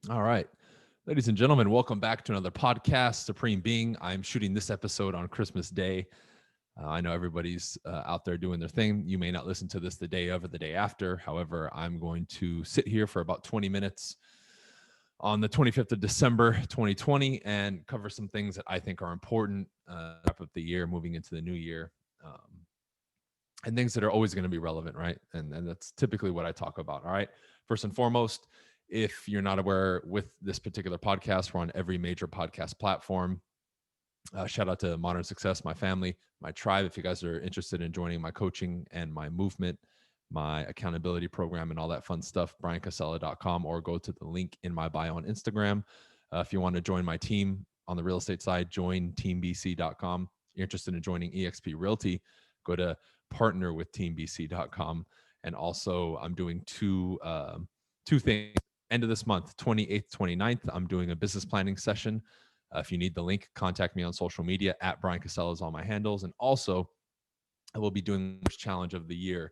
All right. Ladies and gentlemen, welcome back to another podcast, Supreme Being. I'm shooting this episode on Christmas Day. I know everybody's out there doing their thing. You may not listen to this the day of or the day after. However, I'm going to sit here for about 20 minutes on the 25th of December, 2020, and cover some things that I think are important, wrap up the year, moving into the new year, and things that are always going to be relevant, right? And that's typically what I talk about. All right. First and foremost, if you're not aware, with this particular podcast, we're on every major podcast platform. Shout out to Modern Success, my family, my tribe. If you guys are interested in joining my coaching and my movement, my accountability program, and all that fun stuff, briancasella.com, or go to the link in my bio on Instagram. If you want to join my team on the real estate side, join teambc.com. You're interested in joining eXp Realty, go to partnerwithteambc.com. And also, I'm doing two things. End of this month, 28th, 29th, I'm doing a business planning session. If you need the link, contact me on social media at Brian Casella is all my handles. And also, I will be doing the first challenge of the year,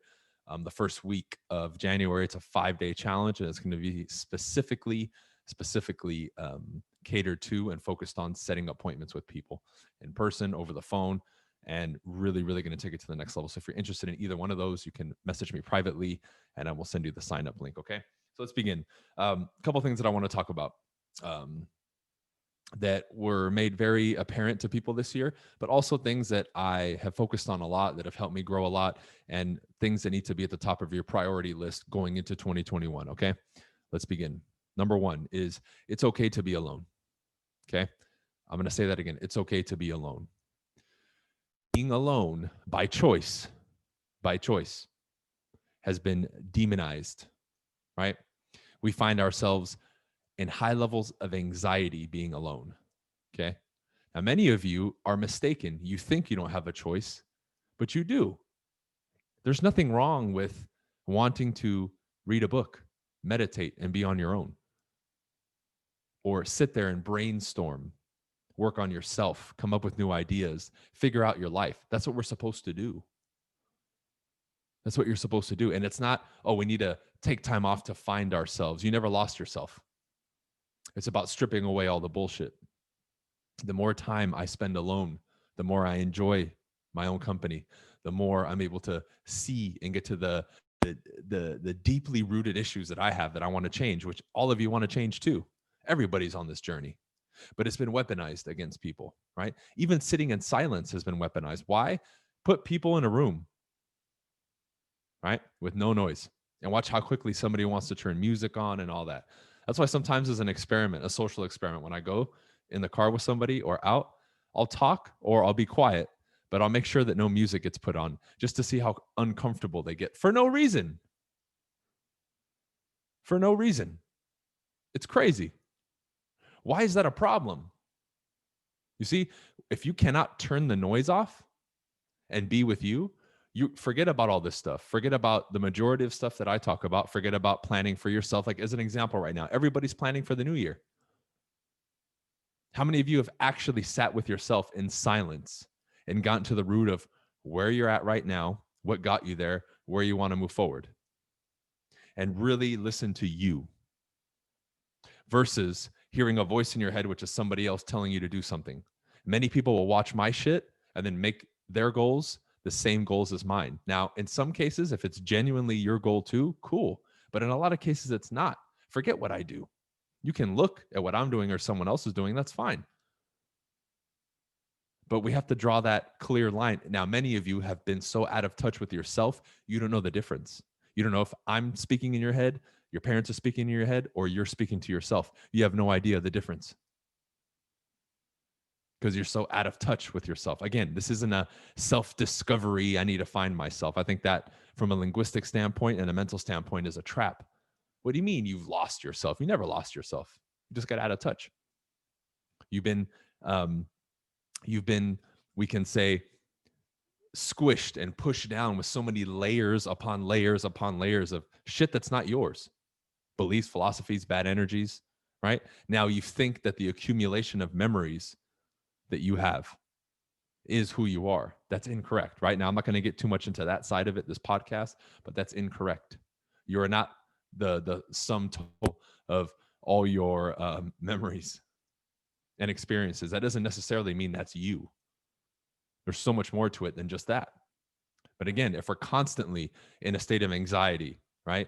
the first week of January. It's a 5-day challenge, and it's going to be specifically catered to and focused on setting appointments with people in person, over the phone, and really, really going to take it to the next level. So if you're interested in either one of those, you can message me privately, and I will send you the sign up link. Okay. So let's begin. A couple things that I want to talk about. That were made very apparent to people this year, but also things that I have focused on a lot that have helped me grow a lot, and things that need to be at the top of your priority list going into 2021. Okay. Let's begin. Number one is it's okay to be alone. Okay. I'm going to say that again. It's okay to be alone. Being alone by choice has been demonized, right? We find ourselves in high levels of anxiety being alone. Okay. Now, many of you are mistaken. You think you don't have a choice, but you do. There's nothing wrong with wanting to read a book, meditate, and be on your own, or sit there and brainstorm, work on yourself, come up with new ideas, figure out your life. That's what we're supposed to do. That's what you're supposed to do. And it's not, oh, we need to take time off to find ourselves. You never lost yourself. It's about stripping away all the bullshit. The more time I spend alone, the more I enjoy my own company, the more I'm able to see and get to the deeply rooted issues that I have that I want to change, which all of you want to change too. Everybody's on this journey, but it's been weaponized against people, right? Even sitting in silence has been weaponized. Why? Put people in a room, right, with no noise, and watch how quickly somebody wants to turn music on and all that. That's why sometimes as an experiment, a social experiment, when I go in the car with somebody or out, I'll talk or I'll be quiet, but I'll make sure that no music gets put on just to see how uncomfortable they get for no reason. For no reason. It's crazy. Why is that a problem? You see, if you cannot turn the noise off and be with you forget about all this stuff. Forget about the majority of stuff that I talk about. Forget about planning for yourself. Like, as an example, right now, everybody's planning for the new year. How many of you have actually sat with yourself in silence and gotten to the root of where you're at right now, what got you there, where you want to move forward, and really listen to you versus hearing a voice in your head, which is somebody else telling you to do something? Many people will watch my shit and then make their goals the same goals as mine. Now, in some cases, if it's genuinely your goal too, cool. But in a lot of cases, it's not. Forget what I do. You can look at what I'm doing or someone else is doing. That's fine. But we have to draw that clear line. Now, many of you have been so out of touch with yourself, you don't know the difference. You don't know if I'm speaking in your head, your parents are speaking in your head, or you're speaking to yourself. You have no idea the difference because you're so out of touch with yourself. Again, this isn't a self-discovery, I need to find myself. I think that from a linguistic standpoint and a mental standpoint is a trap. What do you mean you've lost yourself? You never lost yourself. You just got out of touch. You've been, um, we can say, squished and pushed down with so many layers upon layers upon layers of shit that's not yours. Beliefs, philosophies, bad energies, right? Now you think that the accumulation of memories that you have is who you are. That's incorrect, right? Now, I'm not going to get too much into that side of it, this podcast, but that's incorrect. You are not the sum total of all your memories and experiences. That doesn't necessarily mean that's you. There's so much more to it than just that. But again, if we're constantly in a state of anxiety, right,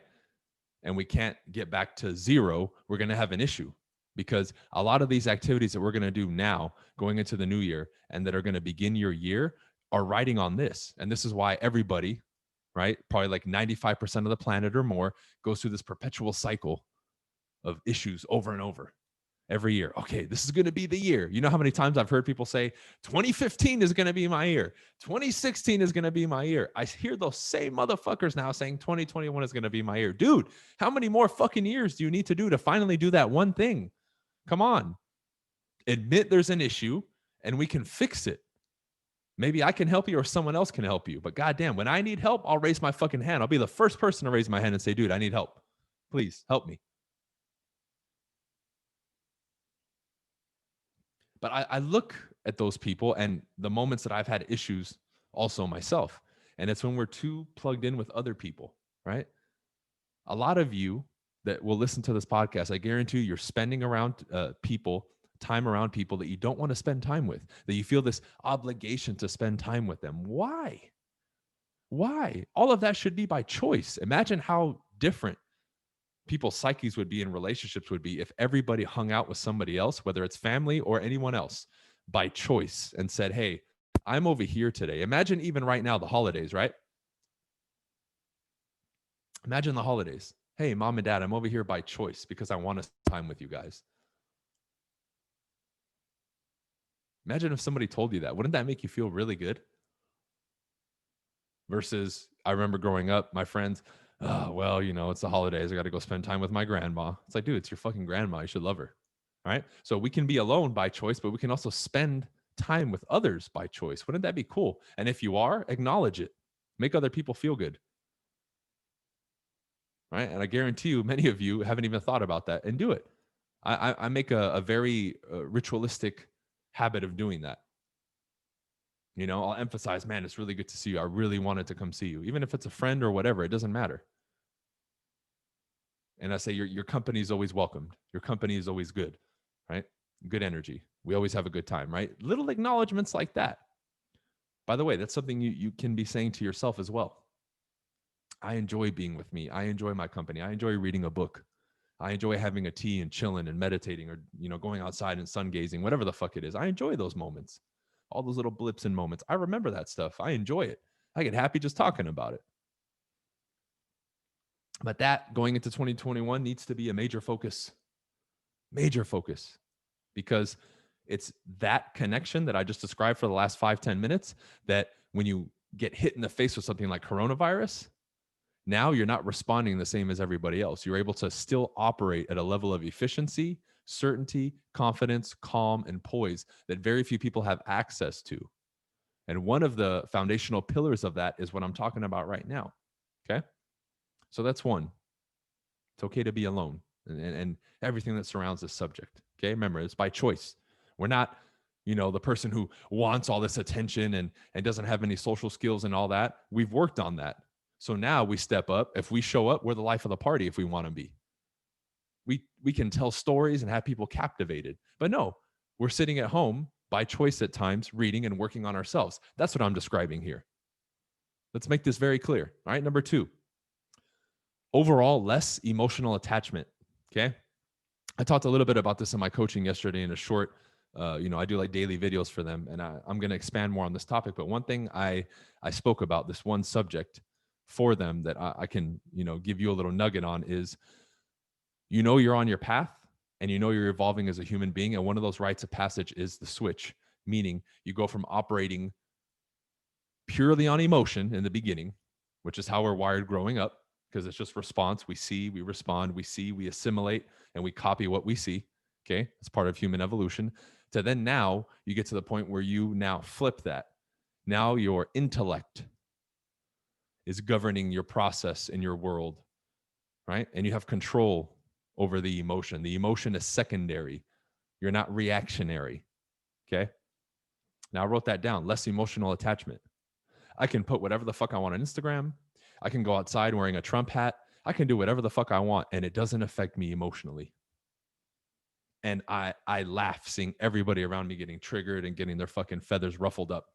and we can't get back to zero, we're going to have an issue, because a lot of these activities that we're going to do now going into the new year and that are going to begin your year are riding on this. And this is why everybody, right, probably like 95% of the planet or more, goes through this perpetual cycle of issues over and over every year. Okay, this is going to be the year. You know how many times I've heard people say 2015 is going to be my year, 2016 is going to be my year. I hear those same motherfuckers now saying 2021 is going to be my year. Dude, how many more fucking years do you need to do to finally do that one thing? Come on. Admit there's an issue and we can fix it. Maybe I can help you or someone else can help you. But goddamn, when I need help, I'll raise my fucking hand. I'll be the first person to raise my hand and say, dude, I need help. Please help me. But I look at those people and the moments that I've had issues also myself. And it's when we're too plugged in with other people, right? A lot of you that will listen to this podcast, I guarantee you're spending around time around people that you don't want to spend time with, that you feel this obligation to spend time with them. Why? Why? All of that should be by choice. Imagine how different people's psyches would be and relationships would be if everybody hung out with somebody else, whether it's family or anyone else, by choice, and said, hey, I'm over here today. Imagine even right now, the holidays, right? Imagine the holidays. Hey, mom and dad, I'm over here by choice because I want to spend time with you guys. Imagine if somebody told you that. Wouldn't that make you feel really good? Versus, I remember growing up, my friends, oh, well, you know, it's the holidays. I got to go spend time with my grandma. It's like, dude, it's your fucking grandma. You should love her. All right. So we can be alone by choice, but we can also spend time with others by choice. Wouldn't that be cool? And if you are, acknowledge it. Make other people feel good. Right. And I guarantee you, many of you haven't even thought about that, and do it. I make a very ritualistic habit of doing that. You know, I'll emphasize, man, it's really good to see you. I really wanted to come see you. Even if it's a friend or whatever, it doesn't matter. And I say, your company is always welcomed. Your company is always good, right? Good energy. We always have a good time, right? Little acknowledgments like that. By the way, that's something you can be saying to yourself as well. I enjoy being with me. I enjoy my company. I enjoy reading a book. I enjoy having a tea and chilling and meditating, or, you know, going outside and sun gazing, whatever the fuck it is. I enjoy those moments, all those little blips and moments. I remember that stuff. I enjoy it. I get happy just talking about it. But that going into 2021 needs to be a major focus, because it's that connection that I just described for the last 5-10 minutes, that when you get hit in the face with something like coronavirus, now you're not responding the same as everybody else. You're able to still operate at a level of efficiency, certainty, confidence, calm, and poise that very few people have access to. And one of the foundational pillars of that is what I'm talking about right now. Okay. So that's one. It's okay to be alone, and everything that surrounds this subject. Okay. Remember, it's by choice. We're not, you know, the person who wants all this attention and doesn't have any social skills and all that. We've worked on that. So now we step up. If we show up, we're the life of the party if we want to be. We can tell stories and have people captivated. But no, we're sitting at home by choice at times, reading and working on ourselves. That's what I'm describing here. Let's make this very clear. All right. Number 2, overall, less emotional attachment. Okay. I talked a little bit about this in my coaching yesterday in a short, I do like daily videos for them, and I'm going to expand more on this topic. But one thing I spoke about, this one subject for them that I can, give you a little nugget on is, you're on your path and you're evolving as a human being. And one of those rites of passage is the switch, meaning you go from operating purely on emotion in the beginning, which is how we're wired growing up, because it's just response. We see, we respond, we see, we assimilate, and we copy what we see. Okay. It's part of human evolution. To then now you get to the point where you now flip that. Now your intellect is governing your process in your world, right? And you have control over the emotion. The emotion is secondary. You're not reactionary. Okay. Now I wrote that down. Less emotional attachment. I can put whatever the fuck I want on Instagram. I can go outside wearing a Trump hat. I can do whatever the fuck I want, and it doesn't affect me emotionally. And I laugh seeing everybody around me getting triggered and getting their fucking feathers ruffled up.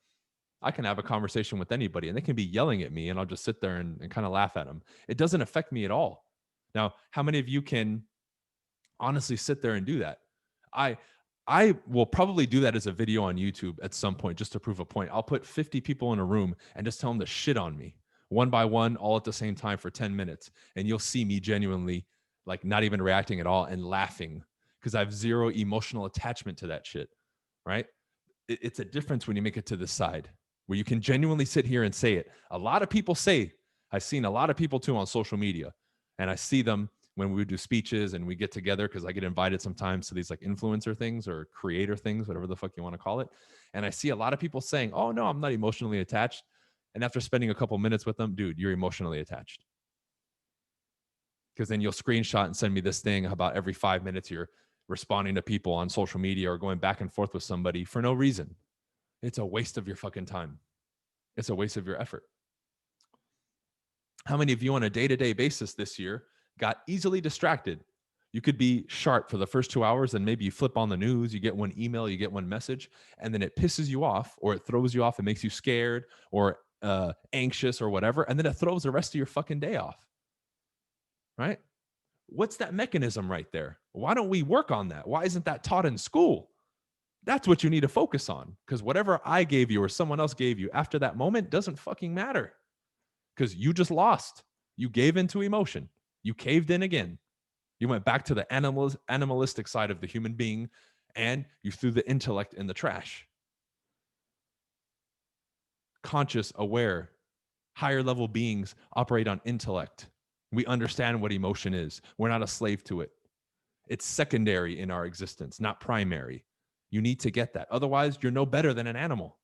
I can have a conversation with anybody and they can be yelling at me and I'll just sit there and kind of laugh at them. It doesn't affect me at all. Now, how many of you can honestly sit there and do that? I I will probably do that as a video on YouTube at some point just to prove a point. I'll put 50 people in a room and just tell them to shit on me one by one, all at the same time for 10 minutes. And you'll see me genuinely like not even reacting at all and laughing because I have zero emotional attachment to that shit. Right. It's a difference when you make it to this side where you can genuinely sit here and say it. A lot of people say, I've seen a lot of people too on social media, and I see them when we do speeches and we get together because I get invited sometimes to these like influencer things or creator things, whatever the fuck you want to call it. And I see a lot of people saying, oh, no, I'm not emotionally attached. And after spending a couple minutes with them, dude, you're emotionally attached. Because then you'll screenshot and send me this thing about every 5 minutes you're responding to people on social media or going back and forth with somebody for no reason. It's a waste of your fucking time. It's a waste of your effort. How many of you on a day-to-day basis this year got easily distracted? You could be sharp for the first 2 hours and maybe you flip on the news, you get one email, you get one message, and then it pisses you off or it throws you off, it makes you scared or anxious or whatever, and then it throws the rest of your fucking day off, right? What's that mechanism right there? Why don't we work on that? Why isn't that taught in school? That's what you need to focus on, because whatever I gave you or someone else gave you after that moment doesn't fucking matter, because you just lost. You gave into emotion. You caved in again. You went back to the animalistic side of the human being, and you threw the intellect in the trash. Conscious, aware, higher level beings operate on intellect. We understand what emotion is. We're not a slave to it. It's secondary in our existence, not primary. You need to get that. Otherwise, you're no better than an animal.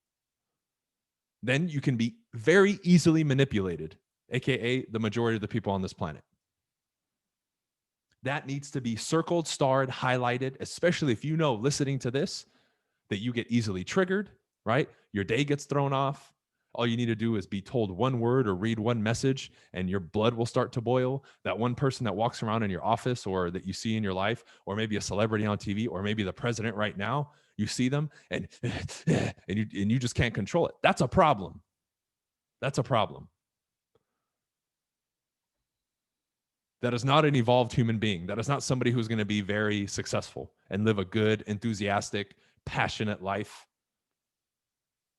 Then you can be very easily manipulated, AKA the majority of the people on this planet. That needs to be circled, starred, highlighted, especially if you know listening to this that you get easily triggered, right? Your day gets thrown off. All you need to do is be told one word or read one message and your blood will start to boil. That one person that walks around in your office or that you see in your life, or maybe a celebrity on TV, or maybe the president right now, you see them and you just can't control it. That's a problem. That's a problem. That is not an evolved human being. That is not somebody who's going to be very successful and live a good, enthusiastic, passionate life,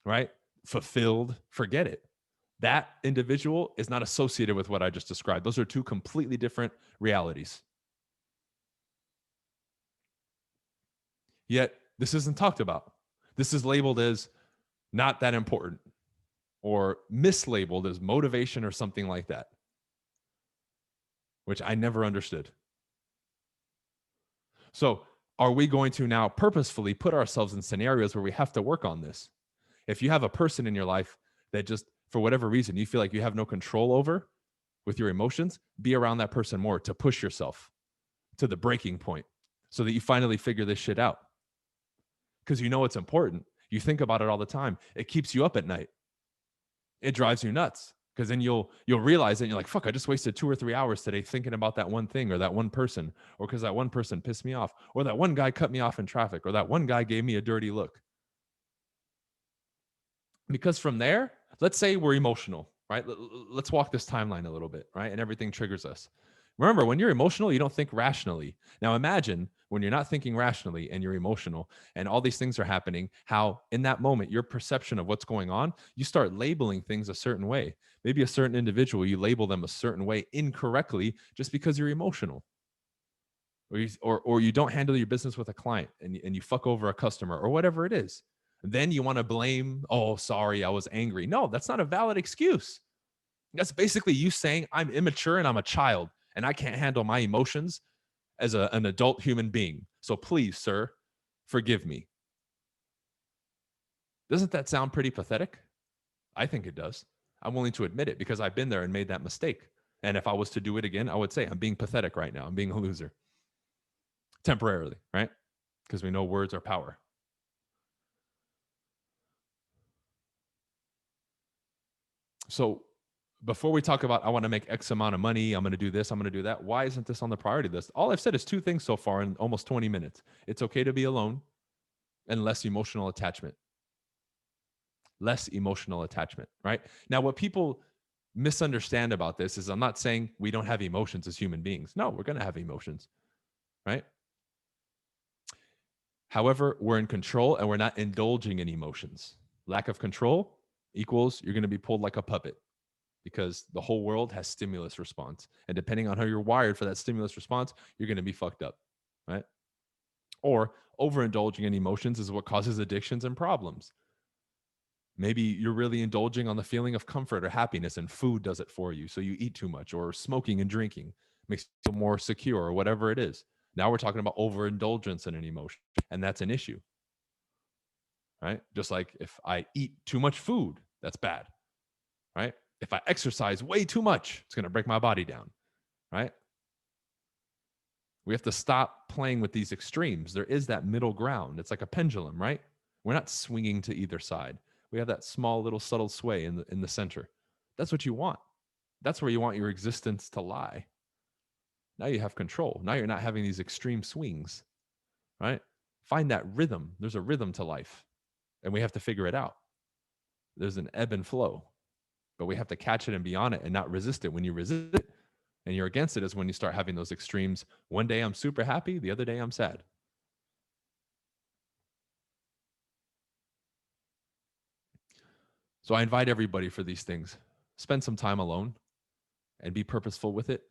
right? Fulfilled. Forget it. That individual is not associated with what I just described. Those are two completely different realities. Yet, this isn't talked about. This is labeled as not that important or mislabeled as motivation or something like that, which I never understood. So, are we going to now purposefully put ourselves in scenarios where we have to work on this? If you have a person in your life that just, for whatever reason, you feel like you have no control over with your emotions, be around that person more to push yourself to the breaking point so that you finally figure this shit out. Because you know it's important. You think about it all the time. It keeps you up at night. It drives you nuts. Because then you'll realize it and you're like, fuck, I just wasted 2 or 3 hours today thinking about that one thing or that one person, or because that one person pissed me off, or that one guy cut me off in traffic, or that one guy gave me a dirty look. Because from there, let's say we're emotional, right? Let's walk this timeline a little bit, right? And everything triggers us. Remember, when you're emotional, you don't think rationally. Now imagine when you're not thinking rationally and you're emotional and all these things are happening, how in that moment, your perception of what's going on, you start labeling things a certain way. Maybe a certain individual, you label them a certain way incorrectly just because you're emotional. Or you don't handle your business with a client and you fuck over a customer or whatever it is. Then you want to blame, oh, sorry, I was angry. No, that's not a valid excuse. That's basically you saying I'm immature and I'm a child and I can't handle my emotions as an adult human being. So please, sir, forgive me. Doesn't that sound pretty pathetic? I think it does. I'm willing to admit it because I've been there and made that mistake. And if I was to do it again, I would say I'm being pathetic right now. I'm being a loser. Temporarily, right? Because we know words are power. So before we talk about, I want to make X amount of money, I'm going to do this, I'm going to do that. Why isn't this on the priority list? All I've said is two things so far in almost 20 minutes. It's okay to be alone and less emotional attachment. Less emotional attachment, right? Now, what people misunderstand about this is I'm not saying we don't have emotions as human beings. No, we're going to have emotions, right? However, we're in control and we're not indulging in emotions. Lack of control equals you're going to be pulled like a puppet because the whole world has stimulus response. And depending on how you're wired for that stimulus response, you're going to be fucked up, right? Or overindulging in emotions is what causes addictions and problems. Maybe you're really indulging on the feeling of comfort or happiness and food does it for you. So you eat too much, or smoking and drinking makes you feel more secure, or whatever it is. Now we're talking about overindulgence in an emotion, and that's an issue, right? Just like if I eat too much food, that's bad, right? If I exercise way too much, it's going to break my body down, right? We have to stop playing with these extremes. There is that middle ground. It's like a pendulum, right? We're not swinging to either side. We have that small little subtle sway in the center. That's what you want. That's where you want your existence to lie. Now you have control. Now you're not having these extreme swings, right? Find that rhythm. There's a rhythm to life, and we have to figure it out. There's an ebb and flow, but we have to catch it and be on it and not resist it. When you resist it and you're against it is when you start having those extremes. One day I'm super happy, the other day I'm sad. So I invite everybody for these things. Spend some time alone and be purposeful with it.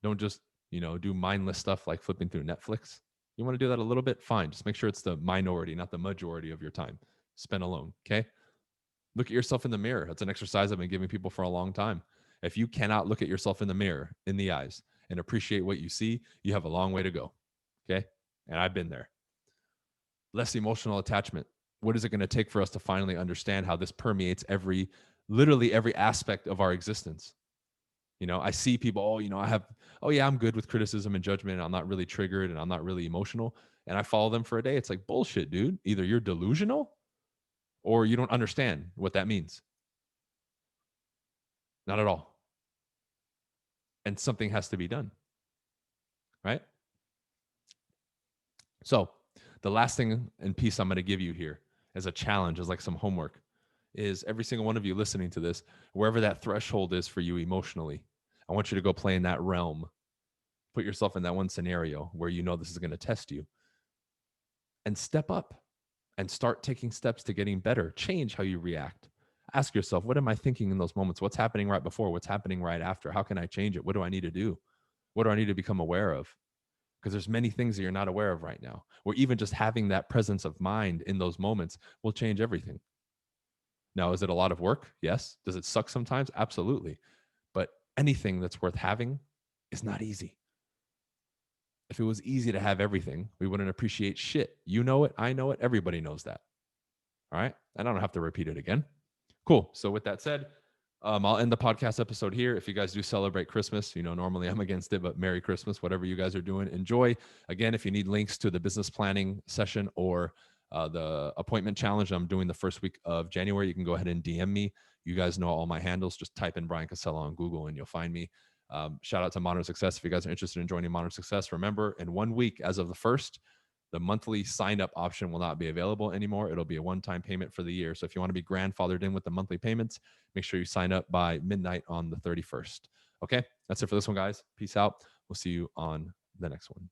Don't just, do mindless stuff like flipping through Netflix. You want to do that a little bit? Fine. Just make sure it's the minority, not the majority of your time. Spend alone. Okay. Look at yourself in the mirror. That's an exercise I've been giving people for a long time. If you cannot look at yourself in the mirror, in the eyes, and appreciate what you see, you have a long way to go. Okay. And I've been there. Less emotional attachment. What is it going to take for us to finally understand how this permeates literally every aspect of our existence? I see people, yeah, I'm good with criticism and judgment. And I'm not really triggered and I'm not really emotional. And I follow them for a day. It's like bullshit, dude. Either you're delusional or you don't understand what that means. Not at all. And something has to be done. Right? So the last thing and piece I'm going to give you here as a challenge, as like some homework, is every single one of you listening to this, wherever that threshold is for you emotionally, I want you to go play in that realm. Put yourself in that one scenario where you know this is going to test you and step up and start taking steps to getting better. Change how you react. Ask yourself, what am I thinking in those moments? What's happening right before? What's happening right after? How can I change it? What do I need to do? What do I need to become aware of? Because there's many things that you're not aware of right now, or even just having that presence of mind in those moments will change everything. Now, is it a lot of work? Yes. Does it suck sometimes? Absolutely. But anything that's worth having is not easy. If it was easy to have everything, we wouldn't appreciate shit. You know it. I know it. Everybody knows that. All right. And I don't have to repeat it again. Cool. So with that said, I'll end the podcast episode here. If you guys do celebrate Christmas, normally I'm against it, but Merry Christmas, whatever you guys are doing, enjoy. Again, if you need links to the business planning session or the appointment challenge I'm doing the first week of January, you can go ahead and DM me. You guys know all my handles. Just type in Brian Casella on Google and you'll find me. Shout out to Modern Success. If you guys are interested in joining Modern Success, remember in 1 week, as of the 1st, the monthly sign-up option will not be available anymore. It'll be a one-time payment for the year. So if you want to be grandfathered in with the monthly payments, make sure you sign up by midnight on the 31st. Okay, that's it for this one, guys. Peace out. We'll see you on the next one.